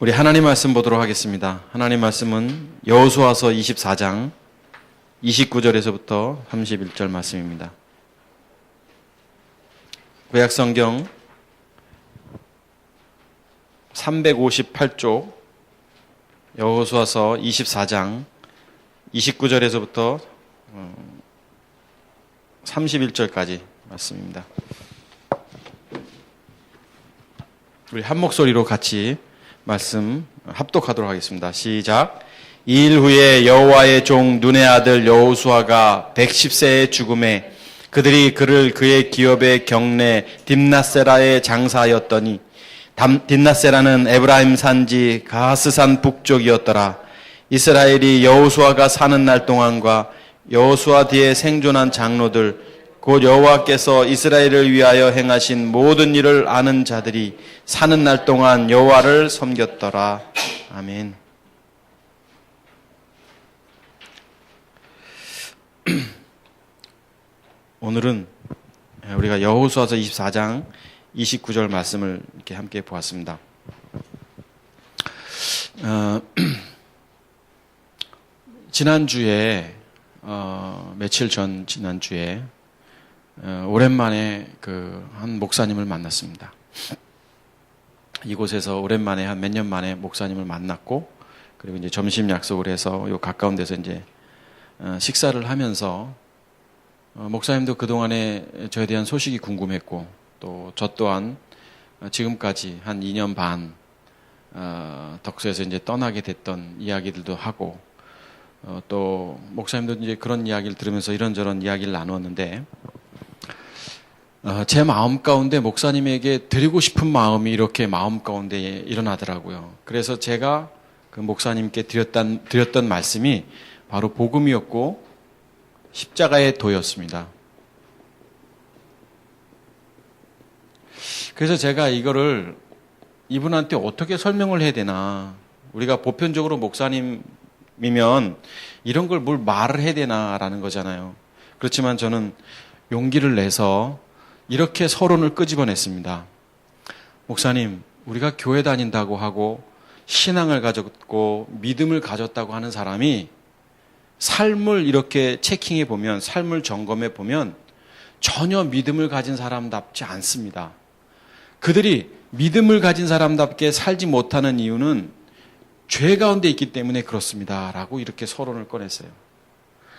우리 하나님 말씀 보도록 하겠습니다. 하나님 말씀은 여호수아서 24장 29절에서부터 31절 말씀입니다. 구약성경 358쪽 여호수아서 24장 29절에서부터 31절까지 말씀입니다. 우리 한 목소리로 같이 말씀 합독하도록 하겠습니다. 시작. 이 일 후에 여호와의 종 눈의 아들 여호수아가 110세의 죽음에 그들이 그를 그의 기업의 경내 딥낫세라에 장사하였더니 딥낫세라는 에브라임 산지 가스산 북쪽이었더라. 이스라엘이 여호수아가 사는 날 동안과 여호수아 뒤에 생존한 장로들 곧 여호와께서 이스라엘을 위하여 행하신 모든 일을 아는 자들이 사는 날 동안 여호와를 섬겼더라. 아멘. 오늘은 우리가 여호수아서 24장 29절 말씀을 이렇게 함께 보았습니다. 지난주에 며칠 전 지난주에 오랜만에 한 목사님을 만났습니다. 이곳에서 오랜만에 한 몇 년 만에 목사님을 만났고, 그리고 이제 점심 약속을 해서 요 가까운 데서 이제 식사를 하면서 목사님도 그동안에 저에 대한 소식이 궁금했고, 또 저 또한 지금까지 한 2년 반 덕수에서 이제 떠나게 됐던 이야기들도 하고, 또 목사님도 이제 그런 이야기를 들으면서 이런저런 이야기를 나누었는데, 제 마음 가운데 목사님에게 드리고 싶은 마음이 이렇게 마음 가운데 일어나더라고요. 그래서 제가 그 목사님께 드렸던 말씀이 바로 복음이었고 십자가의 도였습니다. 그래서 제가 이거를 이분한테 어떻게 설명을 해야 되나, 우리가 보편적으로 목사님이면 이런 걸 뭘 말을 해야 되나라는 거잖아요. 그렇지만 저는 용기를 내서 이렇게 서론을 끄집어냈습니다. 목사님, 우리가 교회 다닌다고 하고 신앙을 가졌고 믿음을 가졌다고 하는 사람이 삶을 이렇게 체킹해 보면, 삶을 점검해 보면 전혀 믿음을 가진 사람답지 않습니다. 그들이 믿음을 가진 사람답게 살지 못하는 이유는 죄 가운데 있기 때문에 그렇습니다. 라고 이렇게 서론을 꺼냈어요.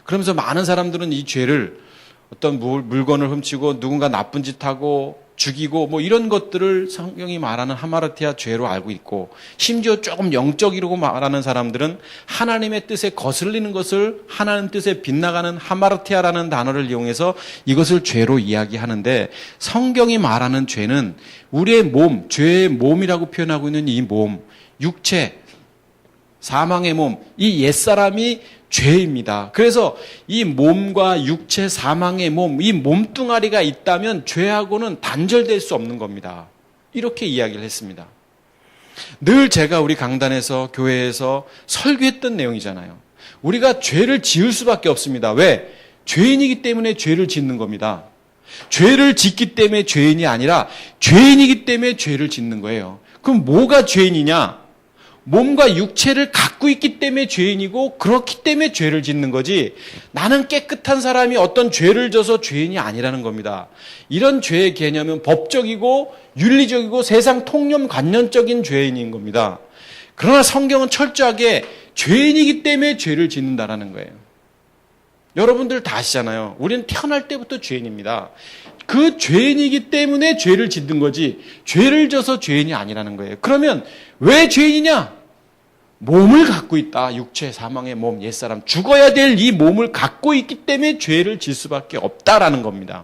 그러면서 많은 사람들은 이 죄를 어떤 물건을 훔치고 누군가 나쁜 짓 하고 죽이고 뭐 이런 것들을 성경이 말하는 하마르티아 죄로 알고 있고, 심지어 조금 영적이라고 말하는 사람들은 하나님의 뜻에 거슬리는 것을 하나님 뜻에 빗나가는 하마르티아라는 단어를 이용해서 이것을 죄로 이야기하는데, 성경이 말하는 죄는 우리의 몸, 죄의 몸이라고 표현하고 있는 이 몸, 육체, 사망의 몸, 이 옛사람이 죄입니다. 그래서 이 몸과 육체, 사망의 몸, 이 몸뚱아리가 있다면 죄하고는 단절될 수 없는 겁니다. 이렇게 이야기를 했습니다. 늘 제가 우리 강단에서, 교회에서 설교했던 내용이잖아요. 우리가 죄를 지을 수밖에 없습니다. 왜? 죄인이기 때문에 죄를 짓는 겁니다. 죄를 짓기 때문에 죄인이 아니라 죄인이기 때문에 죄를 짓는 거예요. 그럼 뭐가 죄인이냐? 몸과 육체를 갖고 있기 때문에 죄인이고 그렇기 때문에 죄를 짓는 거지, 나는 깨끗한 사람이 어떤 죄를 져서 죄인이 아니라는 겁니다. 이런 죄의 개념은 법적이고 윤리적이고 세상 통념 관념적인 죄인인 겁니다. 그러나 성경은 철저하게 죄인이기 때문에 죄를 짓는다라는 거예요. 여러분들 다 아시잖아요. 우리는 태어날 때부터 죄인입니다. 그 죄인이기 때문에 죄를 짓는 거지 죄를 져서 죄인이 아니라는 거예요. 그러면 왜 죄인이냐? 몸을 갖고 있다. 육체, 사망의 몸, 옛사람, 죽어야 될 이 몸을 갖고 있기 때문에 죄를 질 수밖에 없다라는 겁니다.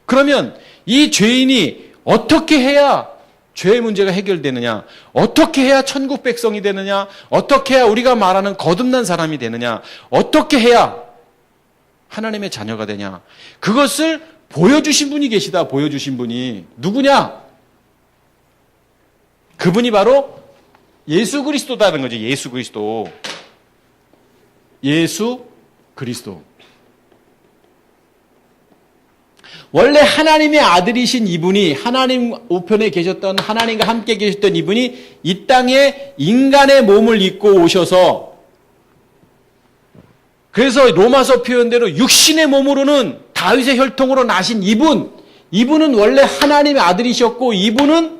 그러면 이 죄인이 어떻게 해야 죄의 문제가 해결되느냐? 어떻게 해야 천국 백성이 되느냐? 어떻게 해야 우리가 말하는 거듭난 사람이 되느냐? 어떻게 해야 하나님의 자녀가 되냐? 그것을 보여주신 분이 계시다. 보여주신 분이 누구냐? 그분이 바로 예수 그리스도다는 거죠. 예수 그리스도. 예수 그리스도. 원래 하나님의 아들이신 이분이, 하나님 우편에 계셨던, 하나님과 함께 계셨던 이분이 이 땅에 인간의 몸을 입고 오셔서, 그래서 로마서 표현대로 육신의 몸으로는 다윗의 혈통으로 나신 이분은 원래 하나님의 아들이셨고, 이분은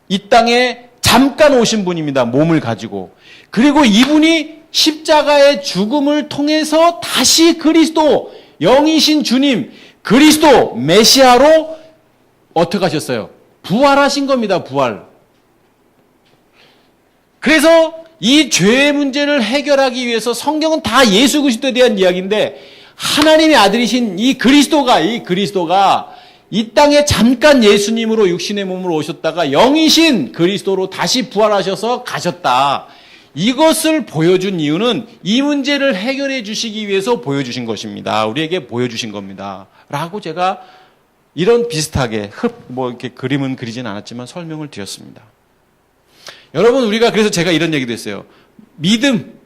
이 땅에 잠깐 오신 분입니다. 몸을 가지고. 그리고 이분이 십자가의 죽음을 통해서 다시 그리스도, 영이신 주님, 그리스도, 메시아로 어떻게 하셨어요? 부활하신 겁니다. 부활. 그래서 이 죄의 문제를 해결하기 위해서 성경은 다 예수 그리스도에 대한 이야기인데, 하나님의 아들이신 이 그리스도가 이 땅에 잠깐 예수님으로 육신의 몸으로 오셨다가 영이신 그리스도로 다시 부활하셔서 가셨다. 이것을 보여준 이유는 이 문제를 해결해 주시기 위해서 보여주신 것입니다. 우리에게 보여주신 겁니다. 라고 제가 이런 비슷하게 이렇게 그림은 그리진 않았지만 설명을 드렸습니다. 여러분, 우리가 그래서 제가 이런 얘기도 했어요. 믿음,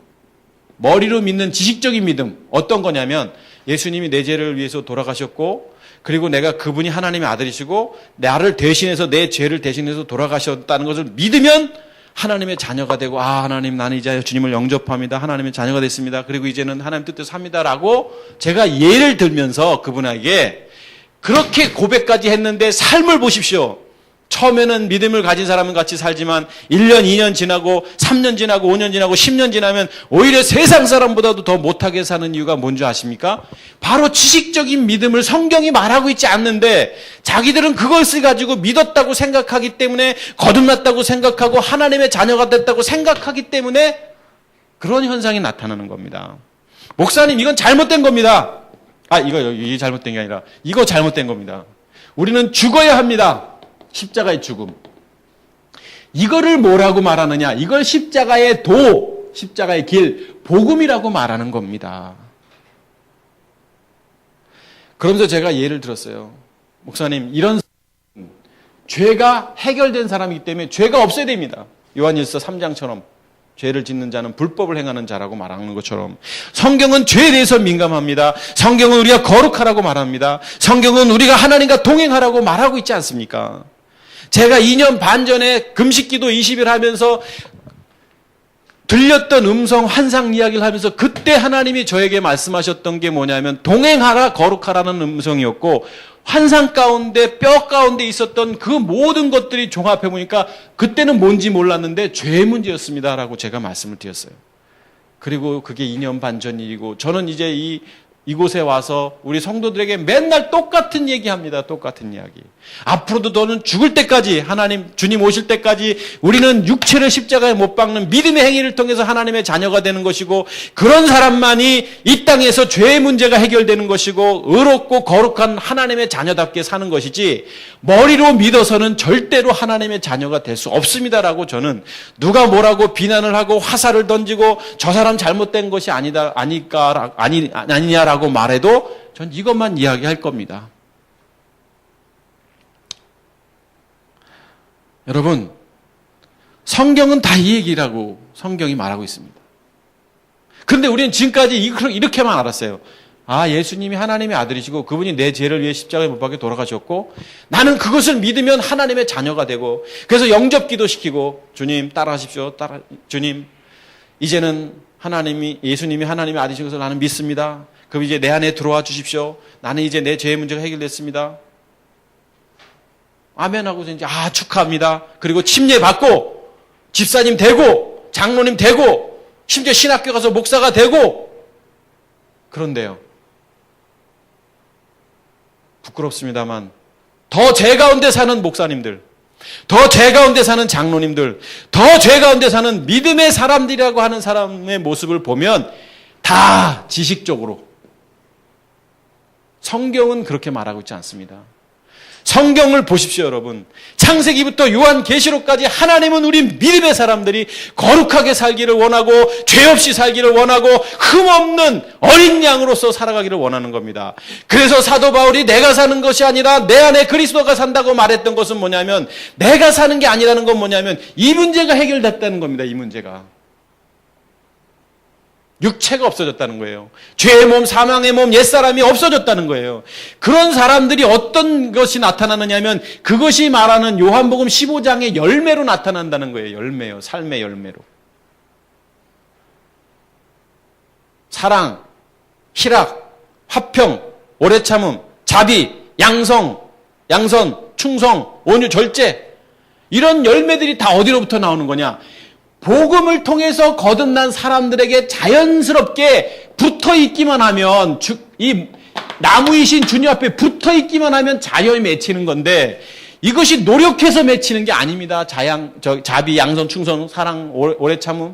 머리로 믿는 지식적인 믿음, 어떤 거냐면 예수님이 내 죄를 위해서 돌아가셨고, 그리고 내가 그분이 하나님의 아들이시고 나를 대신해서, 내 죄를 대신해서 돌아가셨다는 것을 믿으면 하나님의 자녀가 되고, 하나님, 나는 이제 주님을 영접합니다. 하나님의 자녀가 됐습니다. 그리고 이제는 하나님 뜻대로 삽니다라고 제가 예를 들면서 그분에게 그렇게 고백까지 했는데, 삶을 보십시오. 처음에는 믿음을 가진 사람은 같이 살지만 1년, 2년 지나고 3년 지나고 5년 지나고 10년 지나면 오히려 세상 사람보다도 더 못하게 사는 이유가 뭔지 아십니까? 바로 지식적인 믿음을 성경이 말하고 있지 않는데 자기들은 그것을 가지고 믿었다고 생각하기 때문에, 거듭났다고 생각하고 하나님의 자녀가 됐다고 생각하기 때문에 그런 현상이 나타나는 겁니다. 목사님, 이건 잘못된 겁니다. 이게 잘못된 게 아니라 이거 잘못된 겁니다. 우리는 죽어야 합니다. 십자가의 죽음. 이거를 뭐라고 말하느냐? 이걸 십자가의 십자가의 길, 복음이라고 말하는 겁니다. 그러면서 제가 예를 들었어요. 목사님, 이런 죄가 해결된 사람이기 때문에 죄가 없어야 됩니다. 요한일서 3장처럼 죄를 짓는 자는 불법을 행하는 자라고 말하는 것처럼 성경은 죄에 대해서 민감합니다. 성경은 우리가 거룩하라고 말합니다. 성경은 우리가 하나님과 동행하라고 말하고 있지 않습니까? 제가 2년 반 전에 금식기도 20일 하면서 들렸던 음성 환상 이야기를 하면서 그때 하나님이 저에게 말씀하셨던 게 뭐냐면 동행하라, 거룩하라는 음성이었고, 환상 가운데, 뼈 가운데 있었던 그 모든 것들이 종합해 보니까 그때는 뭔지 몰랐는데 죄의 문제였습니다라고 제가 말씀을 드렸어요. 그리고 그게 2년 반 전 일이고, 저는 이제 이곳에 와서 우리 성도들에게 맨날 똑같은 얘기합니다. 똑같은 이야기. 앞으로도 너는 죽을 때까지, 하나님, 주님 오실 때까지 우리는 육체를 십자가에 못 박는 믿음의 행위를 통해서 하나님의 자녀가 되는 것이고, 그런 사람만이 이 땅에서 죄의 문제가 해결되는 것이고 의롭고 거룩한 하나님의 자녀답게 사는 것이지, 머리로 믿어서는 절대로 하나님의 자녀가 될 수 없습니다라고, 저는 누가 뭐라고 비난을 하고 화살을 던지고 저 사람 잘못된 것이 아니냐라고 말해도 전 이것만 이야기할 겁니다. 여러분, 성경은 다 이 얘기라고 성경이 말하고 있습니다. 그런데 우리는 지금까지 이렇게만 알았어요. 예수님이 하나님의 아들이시고 그분이 내 죄를 위해 십자가에 못 박혀 돌아가셨고, 나는 그것을 믿으면 하나님의 자녀가 되고, 그래서 영접기도 시키고, 주님 따라하십시오. 주님, 이제는 예수님이 하나님의 아들이신 것을 나는 믿습니다. 그럼 이제 내 안에 들어와 주십시오. 나는 이제 내 죄의 문제가 해결됐습니다. 아멘 하고서 이제 축하합니다. 그리고 침례 받고 집사님 되고 장로님 되고 심지어 신학교 가서 목사가 되고. 그런데요, 부끄럽습니다만 더 죄 가운데 사는 목사님들, 더 죄 가운데 사는 장로님들, 더 죄 가운데 사는 믿음의 사람들이라고 하는 사람의 모습을 보면 다 지식적으로, 성경은 그렇게 말하고 있지 않습니다. 성경을 보십시오, 여러분. 창세기부터 요한계시록까지 하나님은 우리 믿음의 사람들이 거룩하게 살기를 원하고 죄 없이 살기를 원하고 흠없는 어린 양으로서 살아가기를 원하는 겁니다. 그래서 사도 바울이 내가 사는 것이 아니라 내 안에 그리스도가 산다고 말했던 것은 뭐냐면, 내가 사는 게 아니라는 건 뭐냐면 이 문제가 해결됐다는 겁니다. 이 문제가. 육체가 없어졌다는 거예요. 죄의 몸, 사망의 몸, 옛사람이 없어졌다는 거예요. 그런 사람들이 어떤 것이 나타나느냐면 그것이 말하는 요한복음 15장의 열매로 나타난다는 거예요. 열매요. 삶의 열매로. 사랑, 희락, 화평, 오래 참음, 자비, 양선, 충성, 온유, 절제. 이런 열매들이 다 어디로부터 나오는 거냐? 복음을 통해서 거듭난 사람들에게 자연스럽게 붙어 있기만 하면, 이 나무이신 주님 앞에 붙어 있기만 하면 자연히 맺히는 건데, 이것이 노력해서 맺히는 게 아닙니다. 자비, 양선, 충성, 사랑, 오래 참음.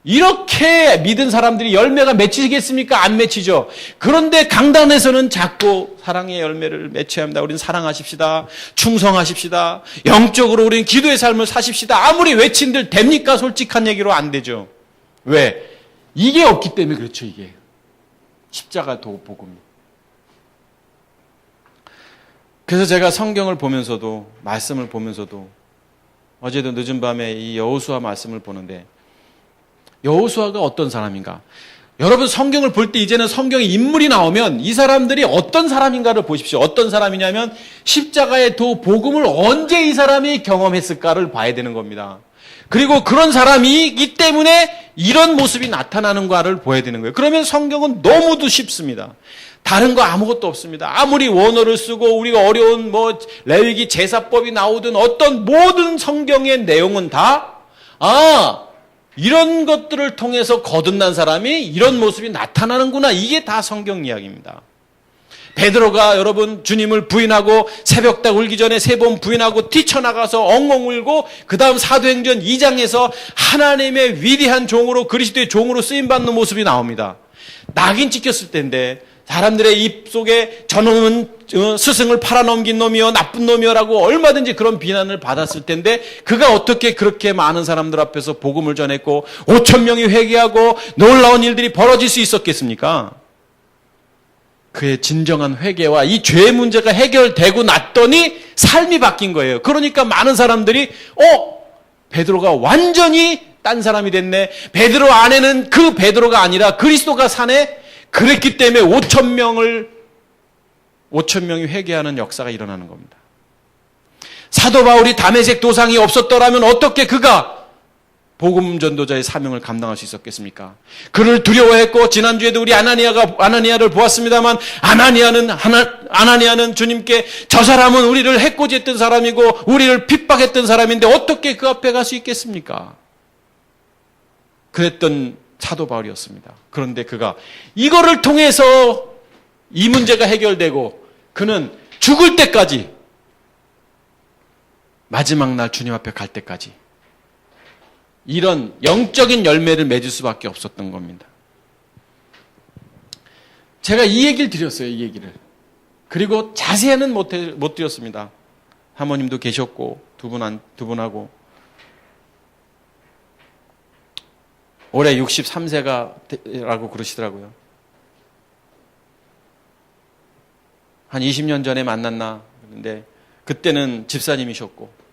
이렇게 믿은 사람들이 열매가 맺히겠습니까? 안 맺히죠. 그런데 강단에서는 자꾸 사랑의 열매를 맺혀야 합니다. 우리는 사랑하십시다. 충성하십시다. 영적으로 우리는 기도의 삶을 사십시다. 아무리 외친들 됩니까? 솔직한 얘기로 안 되죠. 왜? 이게 없기 때문에 그렇죠. 이게 십자가 복음이. 그래서 제가 성경을 보면서도 말씀을 보면서도 어제도 늦은 밤에 이 여호수아 말씀을 보는데 여호수아가 어떤 사람인가? 여러분 성경을 볼 때 이제는 성경에 인물이 나오면 이 사람들이 어떤 사람인가를 보십시오. 어떤 사람이냐면 십자가의 복음을 언제 이 사람이 경험했을까를 봐야 되는 겁니다. 그리고 그런 사람이기 때문에 이런 모습이 나타나는가를 보아야 되는 거예요. 그러면 성경은 너무도 쉽습니다. 다른 거 아무것도 없습니다. 아무리 원어를 쓰고 우리가 어려운 레위기 제사법이 나오든 어떤 모든 성경의 내용은 다 이런 것들을 통해서 거듭난 사람이 이런 모습이 나타나는구나. 이게 다 성경 이야기입니다. 베드로가 여러분 주님을 부인하고 새벽닭 울기 전에 3번 부인하고 뛰쳐나가서 엉엉 울고 그 다음 사도행전 2장에서 하나님의 위대한 종으로 그리스도의 종으로 쓰임받는 모습이 나옵니다. 낙인 찍혔을 때인데 사람들의 입속에 저놈은 스승을 팔아넘긴 놈이요 나쁜 놈이요라고 얼마든지 그런 비난을 받았을 텐데 그가 어떻게 그렇게 많은 사람들 앞에서 복음을 전했고 5,000명이 회개하고 놀라운 일들이 벌어질 수 있었겠습니까? 그의 진정한 회개와 이 죄의 문제가 해결되고 났더니 삶이 바뀐 거예요. 그러니까 많은 사람들이 베드로가 완전히 딴 사람이 됐네. 베드로 안에는 그 베드로가 아니라 그리스도가 사네. 그랬기 때문에 5,000명이 회개하는 역사가 일어나는 겁니다. 사도 바울이 다메섹 도상이 없었더라면 어떻게 그가 복음 전도자의 사명을 감당할 수 있었겠습니까? 그를 두려워했고 지난주에도 우리 아나니아를 보았습니다만 아나니아는 주님께 저 사람은 우리를 해코지했던 사람이고 우리를 핍박했던 사람인데 어떻게 그 앞에 갈 수 있겠습니까? 그랬던 사도 바울이었습니다. 그런데 그가 이거를 통해서 이 문제가 해결되고 그는 죽을 때까지 마지막 날 주님 앞에 갈 때까지 이런 영적인 열매를 맺을 수밖에 없었던 겁니다. 제가 이 얘기를 드렸어요. 이 얘기를. 그리고 자세히는 못 드렸습니다. 사모님도 계셨고 두 분하고 올해 63세가라고 그러시더라고요. 한 20년 전에 만났나 그런데 그때는 집사님이셨고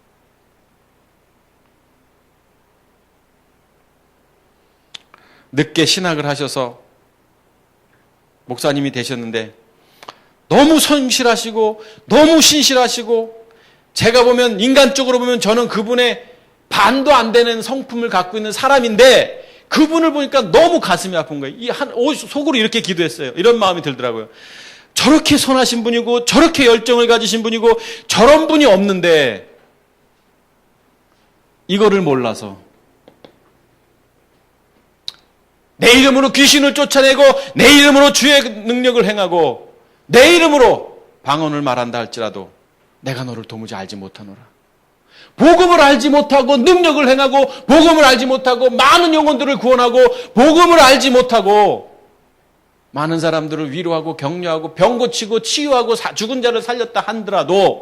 늦게 신학을 하셔서 목사님이 되셨는데 너무 성실하시고 너무 신실하시고 제가 보면 인간적으로 보면 저는 그분의 반도 안 되는 성품을 갖고 있는 사람인데 그분을 보니까 너무 가슴이 아픈 거예요. 속으로 이렇게 기도했어요. 이런 마음이 들더라고요. 저렇게 선하신 분이고 저렇게 열정을 가지신 분이고 저런 분이 없는데 이거를 몰라서 내 이름으로 귀신을 쫓아내고 내 이름으로 주의 능력을 행하고 내 이름으로 방언을 말한다 할지라도 내가 너를 도무지 알지 못하노라. 복음을 알지 못하고 능력을 행하고 복음을 알지 못하고 많은 영혼들을 구원하고 복음을 알지 못하고 많은 사람들을 위로하고 격려하고 병 고치고 치유하고 죽은 자를 살렸다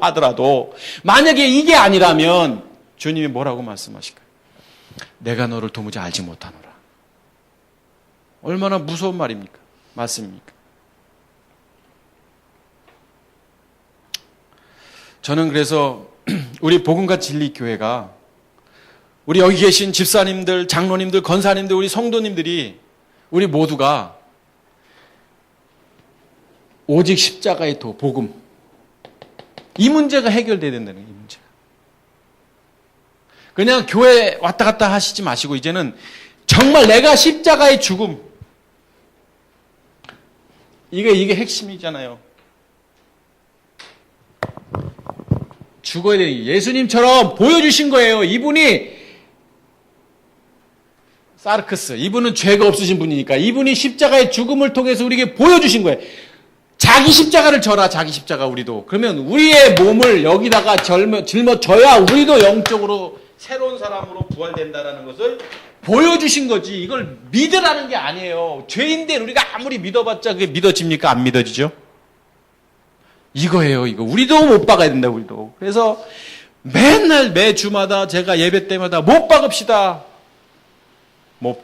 하더라도 만약에 이게 아니라면 주님이 뭐라고 말씀하실까요? 내가 너를 도무지 알지 못하노라. 얼마나 무서운 말입니까? 맞습니까? 저는 그래서 우리 복음과 진리 교회가 우리 여기 계신 집사님들, 장로님들, 권사님들, 우리 성도님들이 우리 모두가 오직 십자가의 도, 복음, 이 문제가 해결돼야 된다는 이 문제가. 그냥 교회 왔다 갔다 하시지 마시고 이제는 정말 내가 십자가의 죽음, 이게 핵심이잖아요. 죽어야 되는 예수님처럼 보여주신 거예요. 이분이 사르크스, 이분은 죄가 없으신 분이니까 이분이 십자가의 죽음을 통해서 우리에게 보여주신 거예요. 자기 십자가를 져라, 자기 십자가 우리도. 그러면 우리의 몸을 여기다가 짊어져야 우리도 영적으로 새로운 사람으로 부활된다는 것을 보여주신 거지. 이걸 믿으라는 게 아니에요. 죄인데 우리가 아무리 믿어봤자 그게 믿어집니까? 안 믿어지죠? 이거예요, 이거. 우리도 못 박아야 된다, 우리도. 그래서 맨날 매주마다 제가 예배 때마다 못 박읍시다.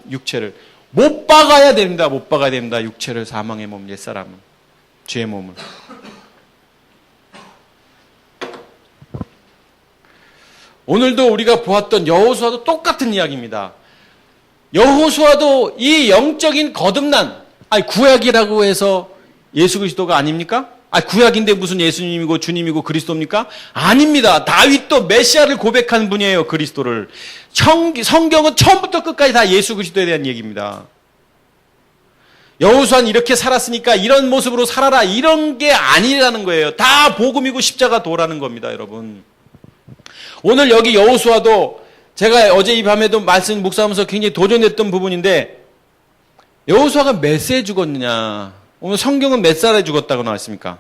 육체를. 못 박아야 됩니다, 못 박아야 됩니다. 육체를, 사망의 몸, 옛사람은. 죄의 몸을. 오늘도 우리가 보았던 여호수아도 똑같은 이야기입니다. 여호수아도 이 영적인 거듭난, 구약이라고 해서 예수 그리스도가 아닙니까? 구약인데 무슨 예수님이고 주님이고 그리스도입니까? 아닙니다. 다윗도 메시아를 고백한 분이에요, 그리스도를. 성경은 처음부터 끝까지 다 예수 그리스도에 대한 얘기입니다. 여호수아는 이렇게 살았으니까 이런 모습으로 살아라, 이런 게 아니라는 거예요. 다 복음이고 십자가 도라는 겁니다, 여러분. 오늘 여기 여호수아도 제가 어제 이 밤에도 말씀 묵상하면서 굉장히 도전했던 부분인데, 여호수아가 몇 세에 죽었느냐? 오늘 성경은 몇 살에 죽었다고 나왔습니까?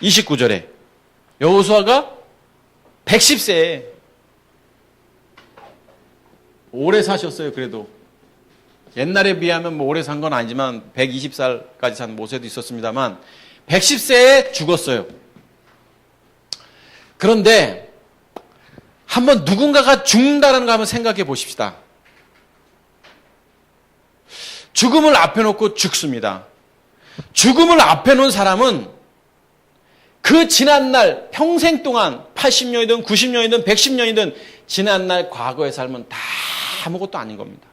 29절에 여호수아가 110세에 오래 사셨어요. 그래도 옛날에 비하면 뭐 오래 산 건 아니지만 120살까지 산 모세도 있었습니다만 110세에 죽었어요. 그런데 한번 누군가가 죽는다는 거 한번 생각해 보십시다. 죽음을 앞에 놓고 죽습니다. 죽음을 앞에 놓은 사람은 그 지난날 평생 동안 80년이든 90년이든 110년이든 지난날 과거의 삶은 다 아무것도 아닌 겁니다.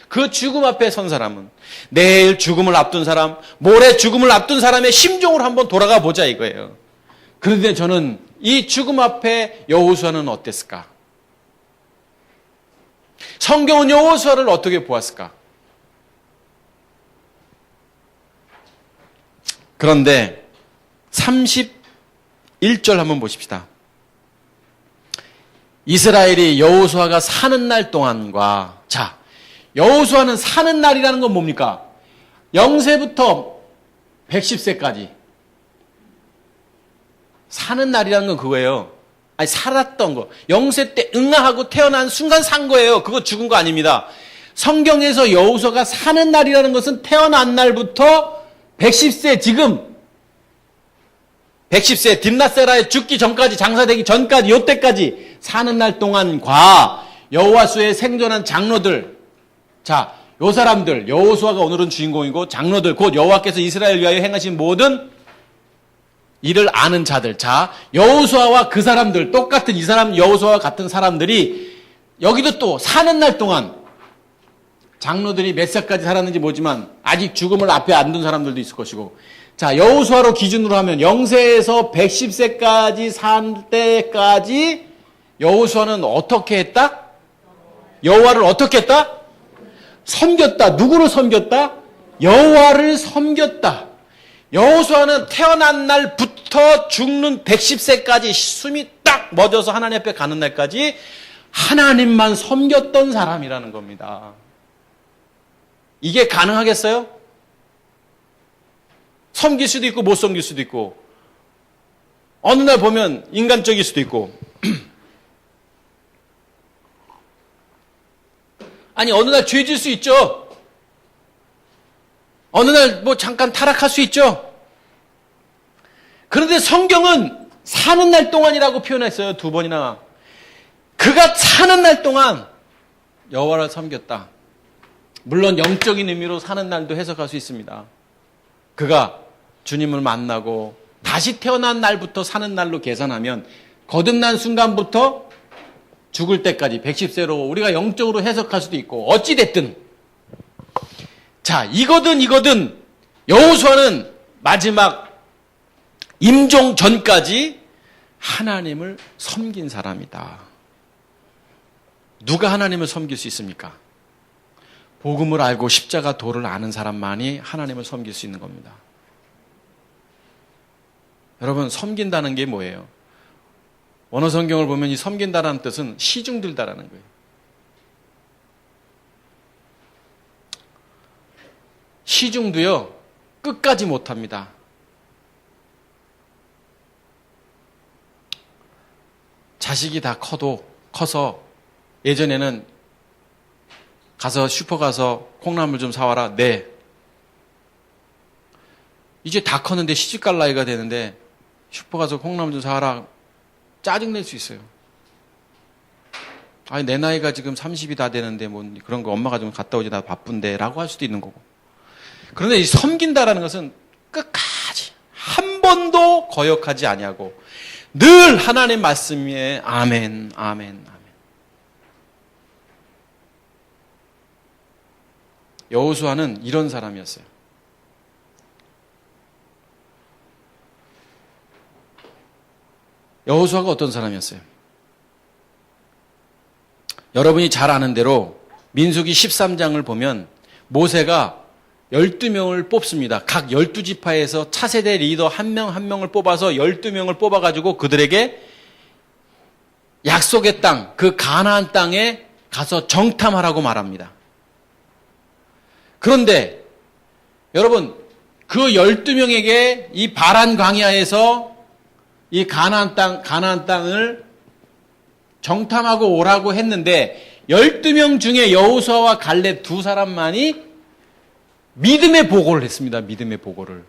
그 죽음 앞에 선 사람은 내일 죽음을 앞둔 사람, 모레 죽음을 앞둔 사람의 심정으로 한번 돌아가 보자 이거예요. 그런데 저는 이 죽음 앞에 여호수아는 어땠을까? 성경은 여호수아를 어떻게 보았을까? 그런데 31절 한번 보십시다. 이스라엘이 여호수아가 사는 날 동안과, 자, 여호수아는 사는 날이라는 건 뭡니까? 0세부터 110세까지 사는 날이라는 건 그거예요. 살았던 거. 0세 때 응아하고 태어난 순간 산 거예요. 그거 죽은 거 아닙니다. 성경에서 여호수아가 사는 날이라는 것은 태어난 날부터 110세, 지금 110세 딥나세라에 죽기 전까지, 장사되기 전까지, 요때까지 사는 날 동안과 여호와수에 생존한 장로들, 자, 요 사람들, 여호수아가 오늘은 주인공이고 장로들, 곧 여호와께서 이스라엘 위하여 행하신 모든 이를 아는 자들, 자, 여호수아와 그 사람들, 똑같은 이 사람 여호수아와 같은 사람들이 여기도 또 사는 날 동안, 장로들이 몇 살까지 살았는지 모르지만 아직 죽음을 앞에 안 둔 사람들도 있을 것이고, 자, 여호수아로 기준으로 하면 0세에서 110세까지 산 때까지 여호수아는 어떻게 했다? 여호와를 어떻게 했다? 섬겼다. 누구를 섬겼다? 여호와를 섬겼다. 여호수아는 태어난 날부터 죽는 110세까지 숨이 딱 멎어서 하나님 앞에 가는 날까지 하나님만 섬겼던 사람이라는 겁니다. 이게 가능하겠어요? 섬길 수도 있고 못 섬길 수도 있고, 어느 날 보면 인간적일 수도 있고, 아니 어느 날 죄질 수 있죠. 어느 날 뭐 잠깐 타락할 수 있죠. 그런데 성경은 사는 날 동안이라고 표현했어요. 2번이나. 그가 사는 날 동안 여호와를 섬겼다. 물론 영적인 의미로 사는 날도 해석할 수 있습니다. 그가 주님을 만나고 다시 태어난 날부터 사는 날로 계산하면 거듭난 순간부터 죽을 때까지 110세로 우리가 영적으로 해석할 수도 있고 어찌됐든 자 이거든 여호수아는 마지막 임종 전까지 하나님을 섬긴 사람이다. 누가 하나님을 섬길 수 있습니까? 복음을 알고 십자가 도를 아는 사람만이 하나님을 섬길 수 있는 겁니다. 여러분 섬긴다는 게 뭐예요? 원어 성경을 보면 이 섬긴다라는 뜻은 시중들다라는 거예요. 시중도요 끝까지 못합니다. 자식이 다 커서 예전에는 가서 슈퍼 가서 콩나물 좀 사와라. 네. 이제 다 컸는데 시집갈 나이가 되는데 슈퍼 가서 콩나물 좀 사와라. 짜증낼 수 있어요. 아니 내 나이가 지금 30이 다 되는데 뭐 그런 거 엄마가 좀 갔다 오지 나 바쁜데 라고 할 수도 있는 거고. 그런데 이 섬긴다라는 것은 끝까지 한 번도 거역하지 아니하고 늘 하나님 말씀에 아멘, 아멘, 아멘. 여호수아는 이런 사람이었어요. 여호수아가 어떤 사람이었어요? 여러분이 잘 아는 대로 민수기 13장을 보면 모세가 12명을 뽑습니다. 각 12지파에서 차세대 리더 한 명 한 명을 뽑아서 12명을 뽑아가지고 그들에게 약속의 땅, 그 가나안 땅에 가서 정탐하라고 말합니다. 그런데 여러분 그 12명에게 이 바란 광야에서 이 가나안 땅을 정탐하고 오라고 했는데 12명 중에 여호수아와 갈렙 두 사람만이 믿음의 보고를 했습니다. 믿음의 보고를.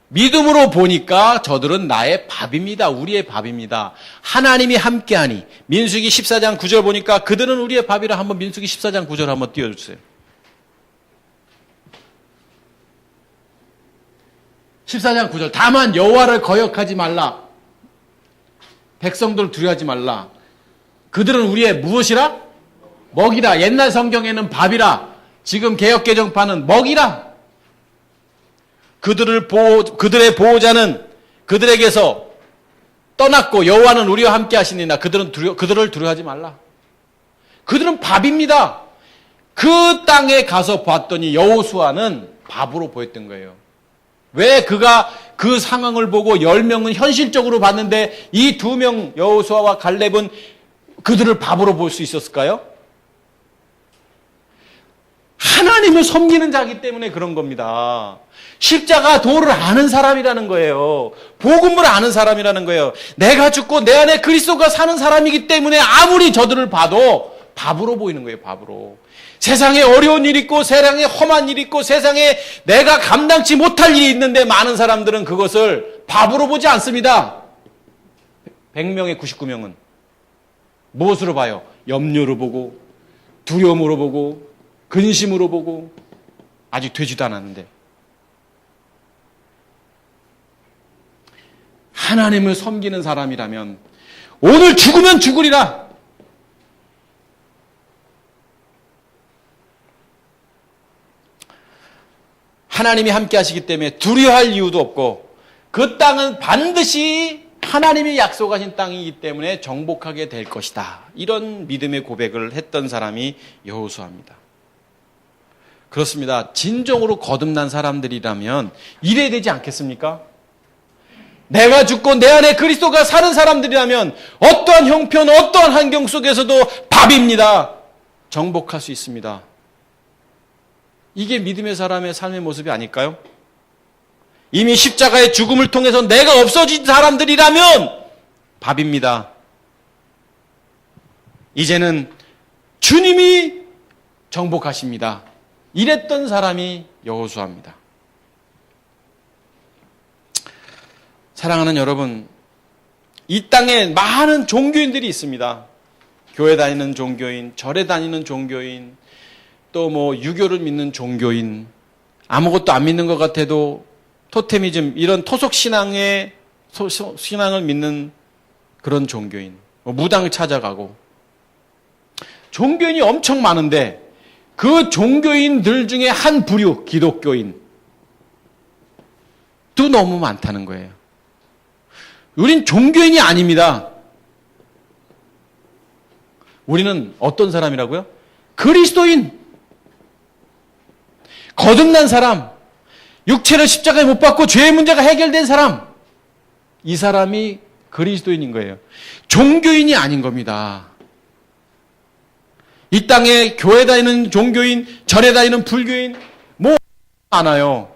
믿음으로 보니까 저들은 나의 밥입니다. 우리의 밥입니다. 하나님이 함께하니. 민수기 14장 9절 보니까 그들은 우리의 밥이라. 한번 민수기 14장 9절 한번 띄워주세요. 14장 9절. 다만 여호와를 거역하지 말라. 백성들을 두려워하지 말라. 그들은 우리의 무엇이라? 먹이라. 옛날 성경에는 밥이라. 지금 개역개정판은 먹이라. 그들의 보호자는 그들에게서 떠났고 여호와는 우리와 함께 하시니라. 그들을 두려워하지 말라. 그들은 밥입니다. 그 땅에 가서 봤더니 여호수아는 밥으로 보였던 거예요. 왜 그가 그 상황을 보고 10명은 현실적으로 봤는데 이 2명 여호수아와 갈렙은 그들을 밥으로 볼 수 있었을까요? 하나님을 섬기는 자이기 때문에 그런 겁니다. 십자가 도를 아는 사람이라는 거예요. 복음을 아는 사람이라는 거예요. 내가 죽고 내 안에 그리스도가 사는 사람이기 때문에 아무리 저들을 봐도 밥으로 보이는 거예요. 밥으로. 세상에 어려운 일이 있고 세상에 험한 일이 있고 세상에 내가 감당치 못할 일이 있는데 많은 사람들은 그것을 밥으로 보지 않습니다. 100명의 99명은 무엇으로 봐요? 염려로 보고 두려움으로 보고 근심으로 보고 아직 되지도 않았는데 하나님을 섬기는 사람이라면 오늘 죽으면 죽으리라. 하나님이 함께 하시기 때문에 두려워할 이유도 없고 그 땅은 반드시 하나님이 약속하신 땅이기 때문에 정복하게 될 것이다. 이런 믿음의 고백을 했던 사람이 여호수아입니다. 그렇습니다. 진정으로 거듭난 사람들이라면 이래야 되지 않겠습니까? 내가 죽고 내 안에 그리스도가 사는 사람들이라면 어떠한 형편, 어떠한 환경 속에서도 밥입니다. 정복할 수 있습니다. 이게 믿음의 사람의 삶의 모습이 아닐까요? 이미 십자가의 죽음을 통해서 내가 없어진 사람들이라면 밥입니다. 이제는 주님이 정복하십니다. 이랬던 사람이 여호수아입니다. 사랑하는 여러분, 이 땅에 많은 종교인들이 있습니다. 교회 다니는 종교인, 절에 다니는 종교인, 또 뭐 유교를 믿는 종교인, 아무것도 안 믿는 것 같아도 토테미즘, 이런 토속 신앙을 믿는 그런 종교인, 무당을 찾아가고 종교인이 엄청 많은데 그 종교인들 중에 한 부류, 기독교인 도 너무 많다는 거예요. 우린 종교인이 아닙니다. 우리는 어떤 사람이라고요? 그리스도인. 거듭난 사람, 육체를 십자가에 못 박고 죄의 문제가 해결된 사람, 이 사람이 그리스도인인 거예요. 종교인이 아닌 겁니다. 이 땅에 교회 다니는 종교인, 절에 다니는 불교인 뭐 많아요.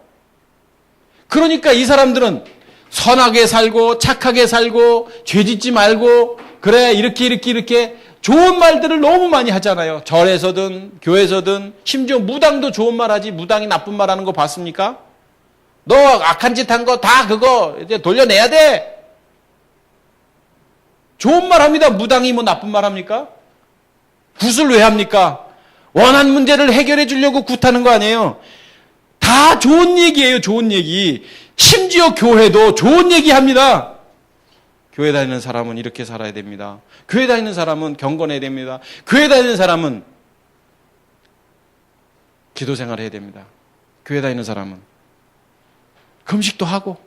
그러니까 이 사람들은 선하게 살고 착하게 살고 죄 짓지 말고 그래 이렇게 좋은 말들을 너무 많이 하잖아요. 절에서든 교회에서든 심지어 무당도 좋은 말 하지 무당이 나쁜 말 하는 거 봤습니까? 너 악한 짓 한 거 다 그거 이제 돌려내야 돼. 좋은 말 합니다. 무당이 뭐 나쁜 말 합니까? 굿을 왜 합니까? 원한 문제를 해결해 주려고 굿하는 거 아니에요. 다 좋은 얘기예요. 좋은 얘기. 심지어 교회도 좋은 얘기 합니다. 교회 다니는 사람은 이렇게 살아야 됩니다. 교회 다니는 사람은 경건해야 됩니다. 교회 다니는 사람은 기도 생활해야 됩니다. 교회 다니는 사람은 금식도 하고.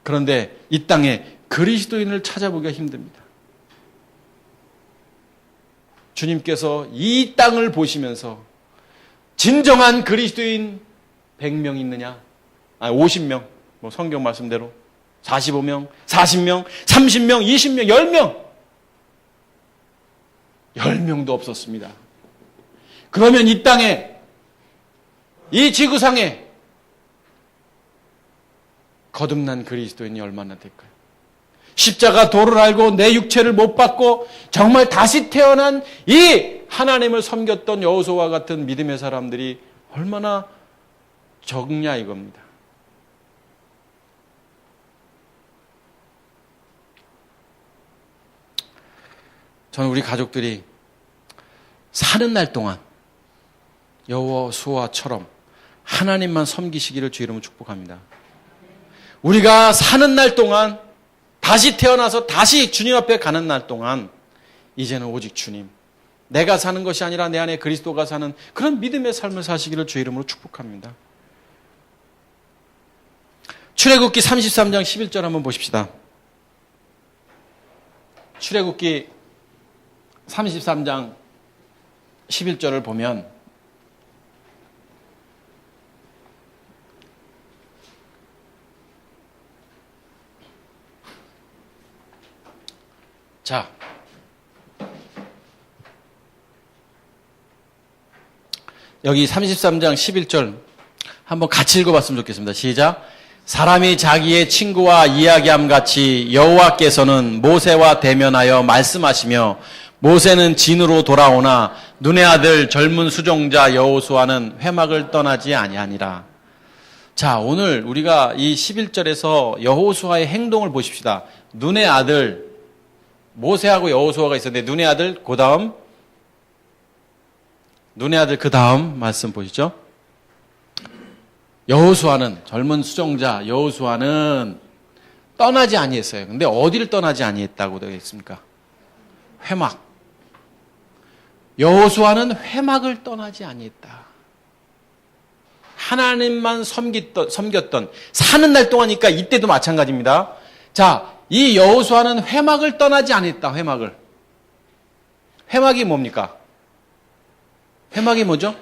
그런데 이 땅에 그리스도인을 찾아보기가 힘듭니다. 주님께서 이 땅을 보시면서 진정한 그리스도인 100명 있느냐? 50명. 뭐 성경 말씀대로 45명, 40명, 30명, 20명, 10명. 10명도 없었습니다. 그러면 이 땅에, 이 지구상에 거듭난 그리스도인이 얼마나 될까요? 십자가 도를 알고 내 육체를 못 받고 정말 다시 태어난 이 하나님을 섬겼던 여호수아와 같은 믿음의 사람들이 얼마나 적냐 이겁니다. 저는 우리 가족들이 사는 날 동안 여호수아처럼 하나님만 섬기시기를 주 이름으로 축복합니다. 우리가 사는 날 동안 다시 태어나서 다시 주님 앞에 가는 날 동안 이제는 오직 주님, 내가 사는 것이 아니라 내 안에 그리스도가 사는 그런 믿음의 삶을 사시기를 주 이름으로 축복합니다. 출애굽기 33장 11절 한번 보십시다. 출애굽기 33장 11절을 보면 자, 여기 33장 11절 한번 같이 읽어봤으면 좋겠습니다. 시작. 사람이 자기의 친구와 이야기함 같이 여호와께서는 모세와 대면하여 말씀하시며 모세는 진으로 돌아오나 눈의 아들 젊은 수종자 여호수아는 회막을 떠나지 아니하니라. 자, 오늘 우리가 이 11절에서 여호수아의 행동을 보십시다. 눈의 아들 모세하고 여호수아가 있었는데 눈의 아들 그 다음 말씀 보시죠. 여호수아는 젊은 수종자 여호수아는 떠나지 아니했어요. 근데 어디를 떠나지 아니했다고 되어 있습니까? 회막. 여호수아는 회막을 떠나지 아니했다. 하나님만 섬겼던 사는 날 동안이니까 이때도 마찬가지입니다. 자, 이 여호수아는 회막을 떠나지 아니했다. 회막이 뭡니까? 회막이 뭐죠?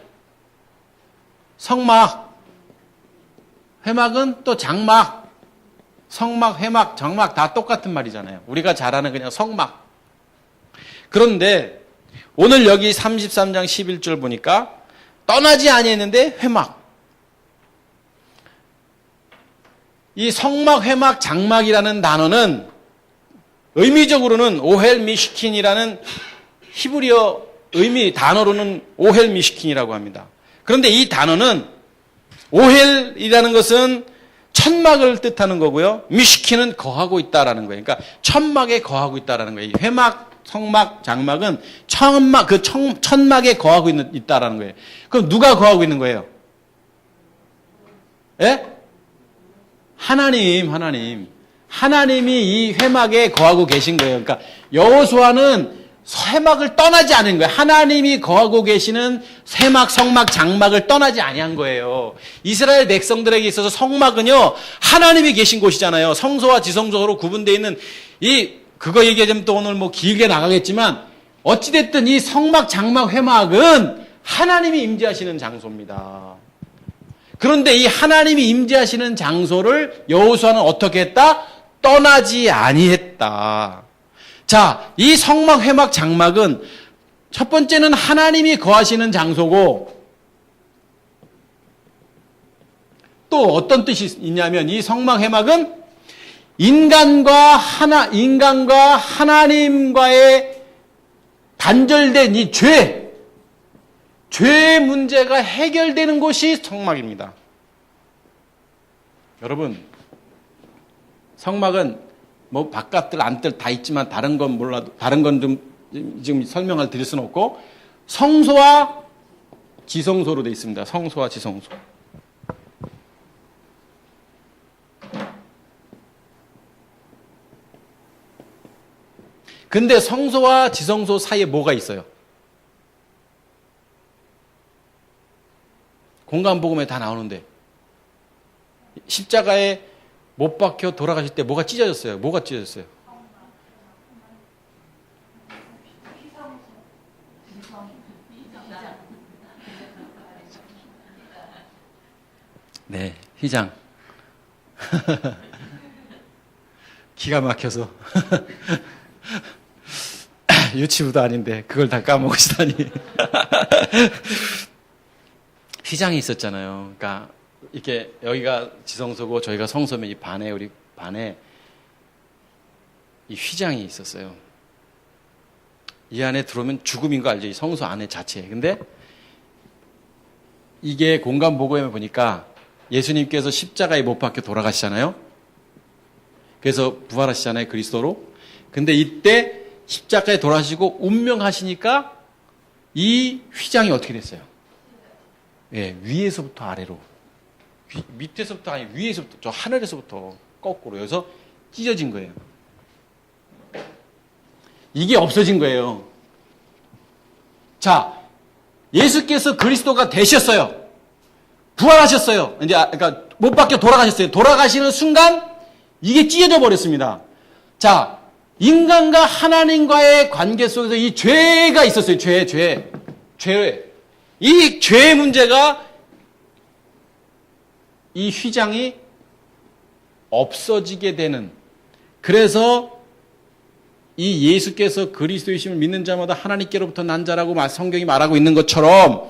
성막. 회막은 또 장막. 성막, 회막, 장막 다 똑같은 말이잖아요. 우리가 잘 아는 그냥 성막. 그런데 오늘 여기 33장 11절 보니까 떠나지 아니했는데 회막. 이 성막, 회막, 장막이라는 단어는 의미적으로는 오헬 미시킨이라는 히브리어 단어로는 오헬 미시킨이라고 합니다. 그런데 이 단어는 오헬이라는 것은 천막을 뜻하는 거고요. 미시킨은 거하고 있다라는 거예요. 그러니까 천막에 거하고 있다라는 거예요. 회막, 성막, 장막은 천막에 거하고 있다라는 거예요. 그럼 누가 거하고 있는 거예요? 예? 하나님이 이 회막에 거하고 계신 거예요. 그러니까 여호수아는 회막을 떠나지 않은 거예요. 하나님이 거하고 계시는 회막, 성막, 장막을 떠나지 아니한 거예요. 이스라엘 백성들에게 있어서 성막은요, 하나님이 계신 곳이잖아요. 성소와 지성소로 구분되어 있는 그거 얘기하자면 또 오늘 뭐 길게 나가겠지만, 어찌됐든 이 성막, 장막, 회막은 하나님이 임재하시는 장소입니다. 그런데 이 하나님이 임재하시는 장소를 여호수아는 어떻게 했다? 떠나지 아니했다. 자, 이 성막, 회막, 장막은 첫 번째는 하나님이 거하시는 장소고, 또 어떤 뜻이 있냐면 이 성막, 회막은 인간과 하나님과의 단절된 이 죄의 문제가 해결되는 곳이 성막입니다. 여러분, 성막은 뭐 바깥들 안뜰 다 있지만 다른 건 몰라도 다른 건 좀 지금 설명을 드릴 수는 없고, 성소와 지성소로 되어 있습니다. 성소와 지성소. 근데 성소와 지성소 사이에 뭐가 있어요? 공간복음에 다 나오는데 십자가에 못 박혀 돌아가실 때 뭐가 찢어졌어요? 뭐가 찢어졌어요? 네, 휘장. 기가 막혀서 유치부도 아닌데 그걸 다 까먹으시다니. 휘장이 있었잖아요. 그러니까 이렇게 여기가 지성소고 저희가 성소면 이 반에 우리 반에 이 휘장이 있었어요. 이 안에 들어오면 죽음인 거 알죠? 이 성소 안에 자체에. 근데 이게 공간 보고에 보니까 예수님께서 십자가에 못 박혀 돌아가시잖아요. 그래서 부활하시잖아요, 그리스도로. 근데 이때 십자가에 돌아가시고 운명하시니까 이 휘장이 어떻게 됐어요? 예, 위에서부터 아래로. 밑에서부터 아니 위에서부터, 저 하늘에서부터 거꾸로 여기서 찢어진 거예요. 이게 없어진 거예요. 자, 예수께서 그리스도가 되셨어요. 부활하셨어요. 이제 그러니까 못 박혀 돌아가셨어요. 돌아가시는 순간 이게 찢어져 버렸습니다. 자, 인간과 하나님과의 관계 속에서 이 죄가 있었어요. 죄. 이 죄의 문제가 이 휘장이 없어지게 되는, 그래서 이 예수께서 그리스도이심을 믿는 자마다 하나님께로부터 난 자라고 성경이 말하고 있는 것처럼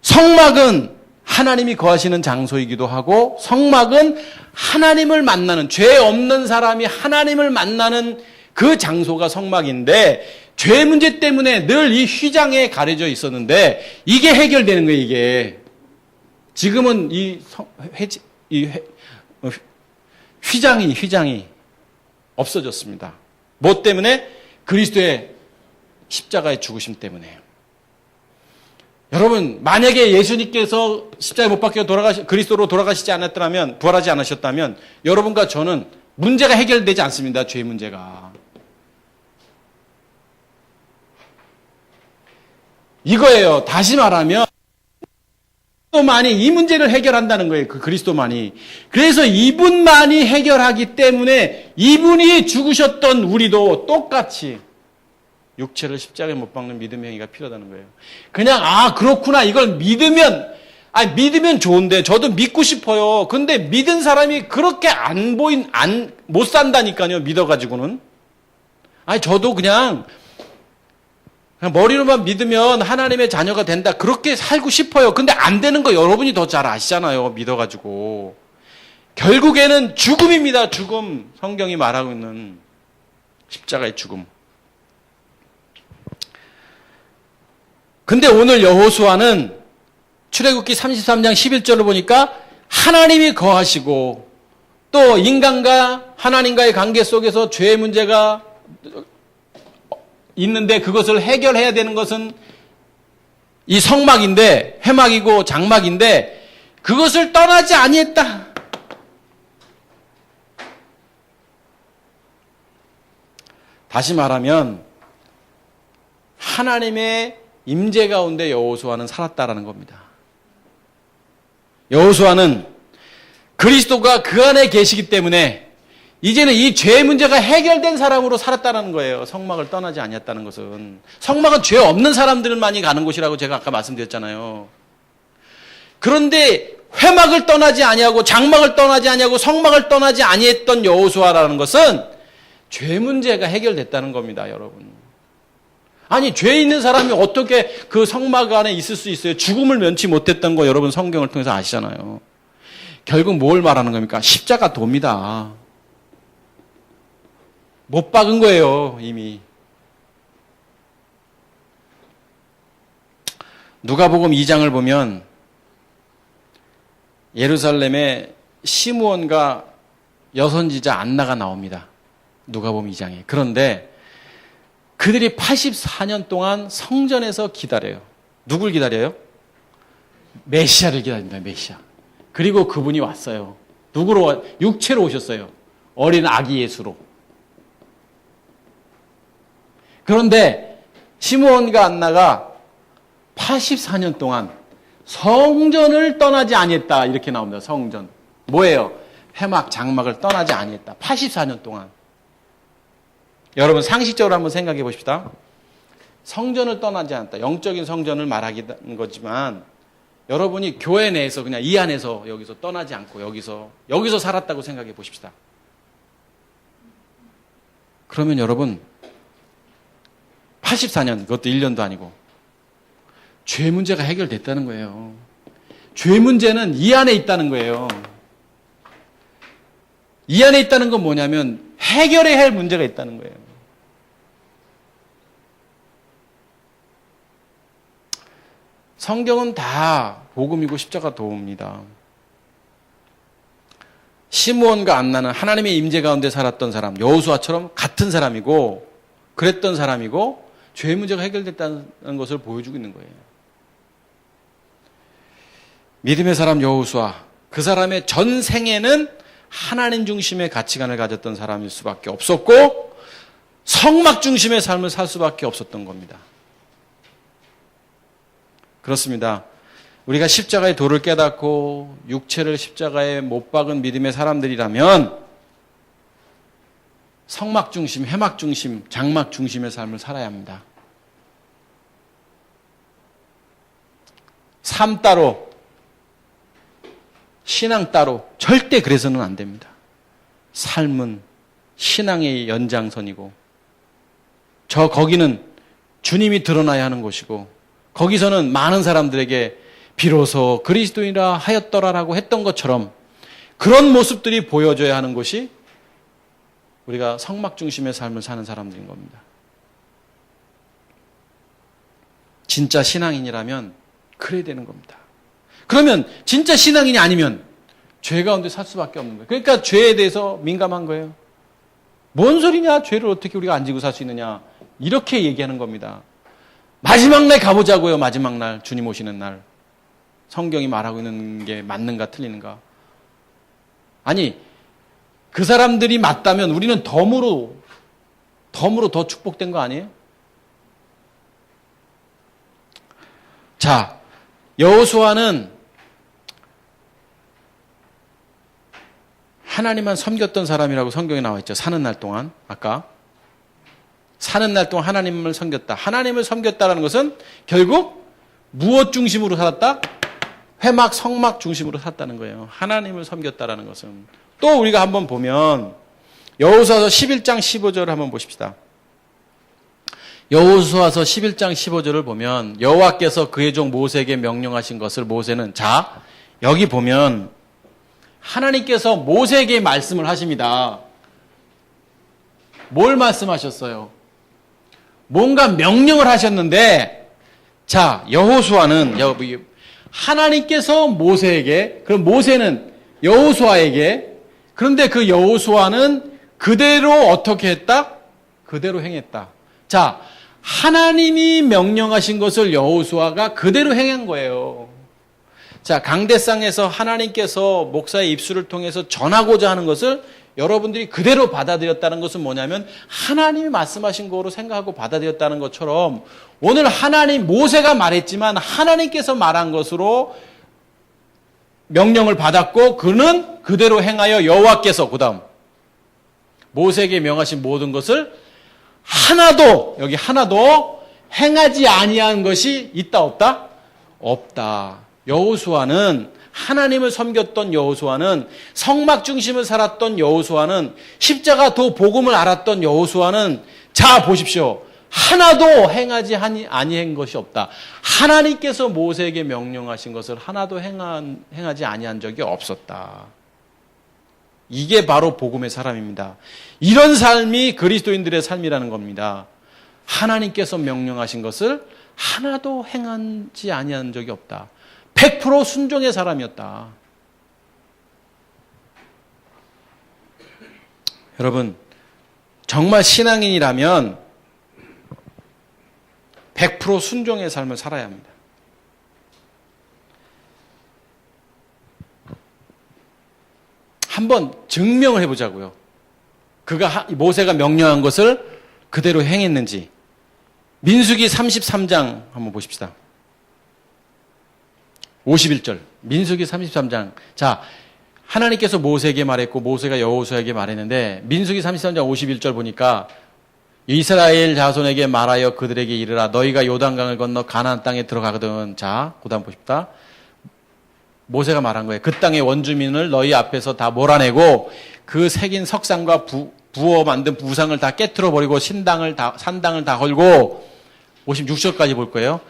성막은 하나님이 거하시는 장소이기도 하고, 성막은 하나님을 만나는, 죄 없는 사람이 하나님을 만나는 그 장소가 성막인데, 죄 문제 때문에 늘 이 휘장에 가려져 있었는데 이게 해결되는 거예요. 이게 지금은 휘장이 없어졌습니다. 뭐 때문에? 그리스도의 십자가의 죽으심 때문에. 여러분, 만약에 예수님께서 십자가에 못 박혀 그리스도로 돌아가시지 않았더라면, 부활하지 않으셨다면 여러분과 저는 문제가 해결되지 않습니다. 죄 문제가. 이거예요. 다시 말하면 그리스도만이 이 문제를 해결한다는 거예요. 그 그리스도만이. 그래서 이분만이 해결하기 때문에 이분이 죽으셨던 우리도 똑같이 육체를 십자가에 못 박는 믿음의 행위가 필요하다는 거예요. 그냥 그렇구나, 이걸 믿으면 좋은데 저도 믿고 싶어요. 근데 믿은 사람이 그렇게 못 산다니까요. 믿어가지고는. 저도 그냥 머리로만 믿으면 하나님의 자녀가 된다, 그렇게 살고 싶어요. 근데 안 되는 거 여러분이 더 잘 아시잖아요. 믿어가지고. 결국에는 죽음입니다. 죽음. 성경이 말하고 있는 십자가의 죽음. 근데 오늘 여호수아는 출애굽기 33장 11절을 보니까 하나님이 거하시고 또 인간과 하나님과의 관계 속에서 죄의 문제가 있는데 그것을 해결해야 되는 것은 이 성막인데, 회막이고 장막인데 그것을 떠나지 아니했다. 다시 말하면 하나님의 임재 가운데 여호수아는 살았다라는 겁니다. 여호수아는 그리스도가 그 안에 계시기 때문에 이제는 이 죄 문제가 해결된 사람으로 살았다는 거예요. 성막을 떠나지 아니었다는 것은. 성막은 죄 없는 사람들만이 가는 곳이라고 제가 아까 말씀드렸잖아요. 그런데 회막을 떠나지 아니하고 장막을 떠나지 아니하고 성막을 떠나지 아니했던 여호수아라는 것은 죄 문제가 해결됐다는 겁니다, 여러분. 아니, 죄 있는 사람이 어떻게 그 성막 안에 있을 수 있어요? 죽음을 면치 못했던 거 여러분 성경을 통해서 아시잖아요. 결국 뭘 말하는 겁니까? 십자가 돕니다. 못 박은 거예요, 이미. 누가복음 2장을 보면 예루살렘에 시므온과 여선지자 안나가 나옵니다. 누가복음 2장에. 그런데 그들이 84년 동안 성전에서 기다려요. 누굴 기다려요? 메시아를 기다립니다. 메시아. 그리고 그분이 왔어요. 누구로? 육체로 오셨어요. 어린 아기 예수로. 그런데 시므온과 안나가 84년 동안 성전을 떠나지 아니했다. 이렇게 나옵니다. 성전. 뭐예요? 회막, 장막을 떠나지 아니했다. 84년 동안. 여러분 상식적으로 한번 생각해 보십시다. 성전을 떠나지 않았다. 영적인 성전을 말하는 거지만 여러분이 교회 내에서 그냥 이 안에서 여기서 떠나지 않고 여기서 살았다고 생각해 보십시다. 그러면 여러분 84년, 그것도 1년도 아니고 죄 문제가 해결됐다는 거예요. 죄 문제는 이 안에 있다는 거예요. 이 안에 있다는 건 뭐냐면 해결해야 할 문제가 있다는 거예요. 성경은 다 복음이고 십자가 도입니다. 시므온과 안나는 하나님의 임재 가운데 살았던 사람, 여호수아처럼 같은 사람이고 그랬던 사람이고 죄 문제가 해결됐다는 것을 보여주고 있는 거예요. 믿음의 사람 여호수아, 그 사람의 전 생애는 하나님 중심의 가치관을 가졌던 사람일 수밖에 없었고 성막 중심의 삶을 살 수밖에 없었던 겁니다. 그렇습니다. 우리가 십자가의 도를 깨닫고 육체를 십자가에 못 박은 믿음의 사람들이라면 성막 중심, 회막 중심, 장막 중심의 삶을 살아야 합니다. 삶 따로, 신앙 따로, 절대 그래서는 안 됩니다. 삶은 신앙의 연장선이고 거기는 주님이 드러나야 하는 곳이고 거기서는 많은 사람들에게 비로소 그리스도인이라 하였더라라고 했던 것처럼 그런 모습들이 보여줘야 하는 것이 우리가 성막 중심의 삶을 사는 사람들인 겁니다. 진짜 신앙인이라면 그래야 되는 겁니다. 그러면 진짜 신앙인이 아니면 죄 가운데 살 수밖에 없는 거예요. 그러니까 죄에 대해서 민감한 거예요. 뭔 소리냐? 죄를 어떻게 우리가 안 지고 살 수 있느냐? 이렇게 얘기하는 겁니다. 마지막 날 가보자고요. 마지막 날, 주님 오시는 날. 성경이 말하고 있는 게 맞는가 틀리는가? 아니, 그 사람들이 맞다면 우리는 덤으로 더 축복된 거 아니에요? 자, 여호수아는 하나님만 섬겼던 사람이라고 성경에 나와 있죠. 사는 날 동안. 아까 사는 날 동안 하나님을 섬겼다. 하나님을 섬겼다라는 것은 결국 무엇 중심으로 살았다? 회막, 성막 중심으로 살았다는 거예요. 하나님을 섬겼다라는 것은. 또 우리가 한번 보면 여호수아서 11장 15절을 한번 보십시다. 여호수아서 11장 15절을 보면 여호와께서 그의 종 모세에게 명령하신 것을 모세는 자, 여기 보면 하나님께서 모세에게 말씀을 하십니다. 뭘 말씀하셨어요? 뭔가 명령을 하셨는데 자, 여호수아는 하나님께서 모세에게, 그럼 모세는 여호수아에게, 그런데 그 여호수아는 그대로 어떻게 했다? 그대로 행했다. 자, 하나님이 명령하신 것을 여호수아가 그대로 행한 거예요. 자, 강대상에서 하나님께서 목사의 입술을 통해서 전하고자 하는 것을 여러분들이 그대로 받아들였다는 것은 뭐냐면 하나님이 말씀하신 거로 생각하고 받아들였다는 것처럼 오늘 모세가 말했지만 하나님께서 말한 것으로 명령을 받았고 그는 그대로 행하여 여호와께서 그다음 모세에게 명하신 모든 것을 여기 하나도 행하지 아니한 것이 있다 없다? 없다. 여호수아는 하나님을 섬겼던 여호수아는 성막 중심을 살았던 여호수아는 십자가 도 복음을 알았던 여호수아는 자 보십시오. 하나도 행하지 아니한 것이 없다. 하나님께서 모세에게 명령하신 것을 하나도 행하지 아니한 적이 없었다. 이게 바로 복음의 사람입니다. 이런 삶이 그리스도인들의 삶이라는 겁니다. 하나님께서 명령하신 것을 하나도 행하지 아니한 적이 없다. 100% 순종의 사람이었다. 여러분, 정말 신앙인이라면 100% 순종의 삶을 살아야 합니다. 한번 증명을 해보자고요. 모세가 명령한 것을 그대로 행했는지. 민수기 33장 한번 보십시다. 51절. 민수기 33장. 자, 하나님께서 모세에게 말했고 모세가 여호수아에게 말했는데 민수기 33장 51절 보니까 이스라엘 자손에게 말하여 그들에게 이르라 너희가 요단강을 건너 가나안 땅에 들어가거든. 자, 그다음 보십시다. 모세가 말한 거예요. 그 땅의 원주민을 너희 앞에서 다 몰아내고 그 새긴 석상과 부어 만든 부상을 다 깨트려 버리고 산당을 다 걸고 56절까지 볼 거예요.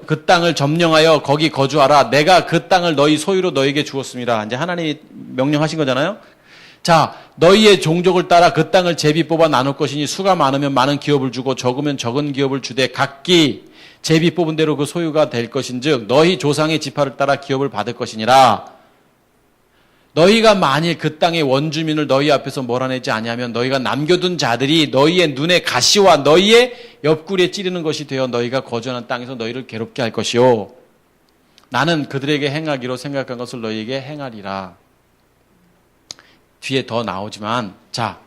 그 땅을 점령하여 거기 거주하라. 내가 그 땅을 너희 소유로 너희에게 주었습니다. 이제 하나님이 명령하신 거잖아요. 자, 너희의 종족을 따라 그 땅을 제비 뽑아 나눌 것이니 수가 많으면 많은 기업을 주고 적으면 적은 기업을 주되 각기 제비 뽑은 대로 그 소유가 될 것인즉 너희 조상의 지파를 따라 기업을 받을 것이니라. 너희가 만일 그 땅의 원주민을 너희 앞에서 몰아내지 아니하면 너희가 남겨둔 자들이 너희의 눈에 가시와 너희의 옆구리에 찌르는 것이 되어 너희가 거주하는 땅에서 너희를 괴롭게 할 것이요 나는 그들에게 행하기로 생각한 것을 너희에게 행하리라. 뒤에 더 나오지만 자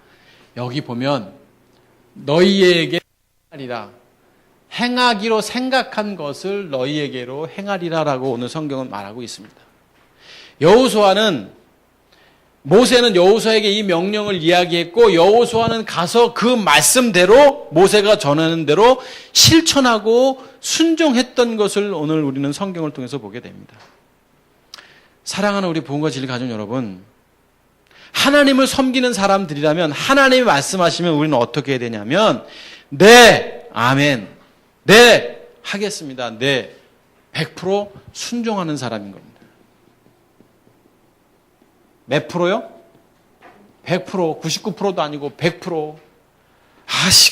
여기 보면 너희에게 행하리라. 행하기로 생각한 것을 너희에게로 행하리라라고 오늘 성경은 말하고 있습니다. 모세는 여호수아에게 이 명령을 이야기했고 여호수아는 가서 그 말씀대로 모세가 전하는 대로 실천하고 순종했던 것을 오늘 우리는 성경을 통해서 보게 됩니다. 사랑하는 우리 부흥과 진리 가족 여러분, 하나님을 섬기는 사람들이라면 하나님이 말씀하시면 우리는 어떻게 해야 되냐면 네, 아멘, 네, 하겠습니다. 네, 100% 순종하는 사람인 겁니다. 몇 프로요? 100%, 99%도 아니고 100%.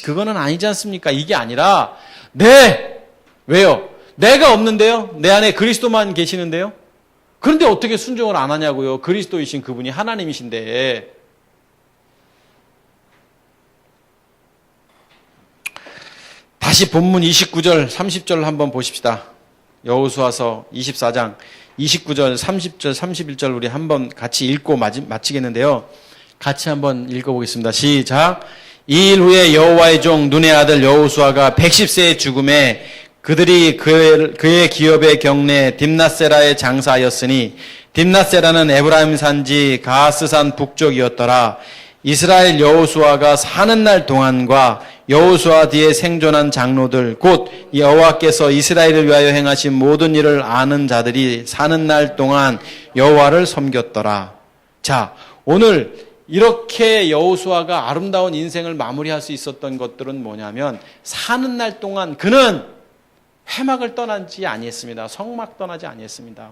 그거는 아니지 않습니까? 이게 아니라 네! 왜요? 내가 없는데요? 내 안에 그리스도만 계시는데요? 그런데 어떻게 순종을 안 하냐고요? 그리스도이신 그분이 하나님이신데. 다시 본문 29절, 30절 한번 보십시다. 여호수아서 24장 29절, 30절, 31절 우리 한번 같이 읽고 마치겠는데요. 같이 한번 읽어보겠습니다. 시작. 이 일 후에 여호와의 종 눈의 아들 여호수아가 110세의 죽음에 그들이 그의 기업의 경내 딥낫세라에 장사하였으니 딥낫세라는 에브라임 산지 가스산 북쪽이었더라. 이스라엘 여호수아가 사는 날 동안과 여호수아 뒤에 생존한 장로들 곧 여호와께서 이스라엘을 위하여 행하신 모든 일을 아는 자들이 사는 날 동안 여호와를 섬겼더라. 자, 오늘 이렇게 여호수아가 아름다운 인생을 마무리할 수 있었던 것들은 뭐냐면 사는 날 동안 그는 회막을 떠나지 아니했습니다. 성막 떠나지 아니했습니다.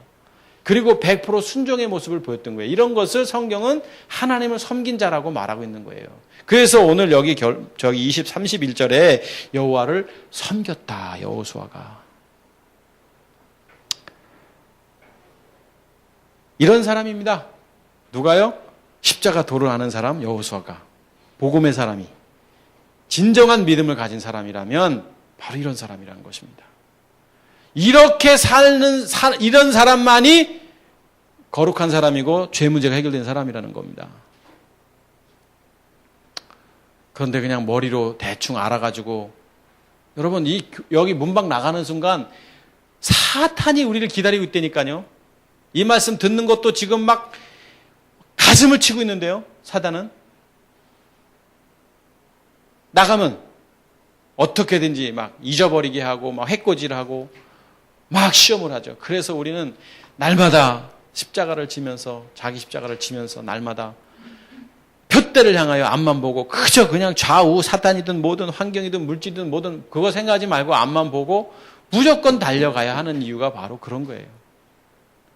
그리고 100% 순종의 모습을 보였던 거예요. 이런 것을 성경은 하나님을 섬긴 자라고 말하고 있는 거예요. 그래서 오늘 여기 31절에 여호와를 섬겼다. 여호수아가. 이런 사람입니다. 누가요? 십자가 도를 아는 사람 여호수아가. 복음의 사람이. 진정한 믿음을 가진 사람이라면 바로 이런 사람이라는 것입니다. 이렇게 이런 사람만이 거룩한 사람이고 죄 문제가 해결된 사람이라는 겁니다. 그런데 그냥 머리로 대충 알아가지고 여러분 여기 문밖 나가는 순간 사탄이 우리를 기다리고 있다니까요. 이 말씀 듣는 것도 지금 막 가슴을 치고 있는데요. 사단은 나가면 어떻게든지 막 잊어버리게 하고 막 해코지를 막 시험을 하죠. 그래서 우리는 날마다 십자가를 지면서 자기 십자가를 지면서 날마다 푯대를 향하여 앞만 보고 그저 그냥 좌우 사탄이든 뭐든 환경이든 물질이든 뭐든 그거 생각하지 말고 앞만 보고 무조건 달려가야 하는 이유가 바로 그런 거예요.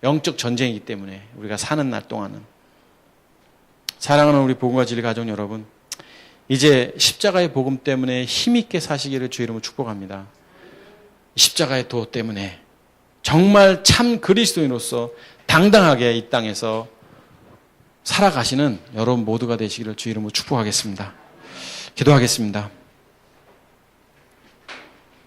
영적 전쟁이기 때문에 우리가 사는 날 동안은. 사랑하는 우리 복음과 진리 가족 여러분, 이제 십자가의 복음 때문에 힘있게 사시기를 주의 이름으로 축복합니다. 십자가의 도 때문에 정말 참 그리스도인으로서 당당하게 이 땅에서 살아가시는 여러분 모두가 되시기를 주의 이름으로 축복하겠습니다. 기도하겠습니다.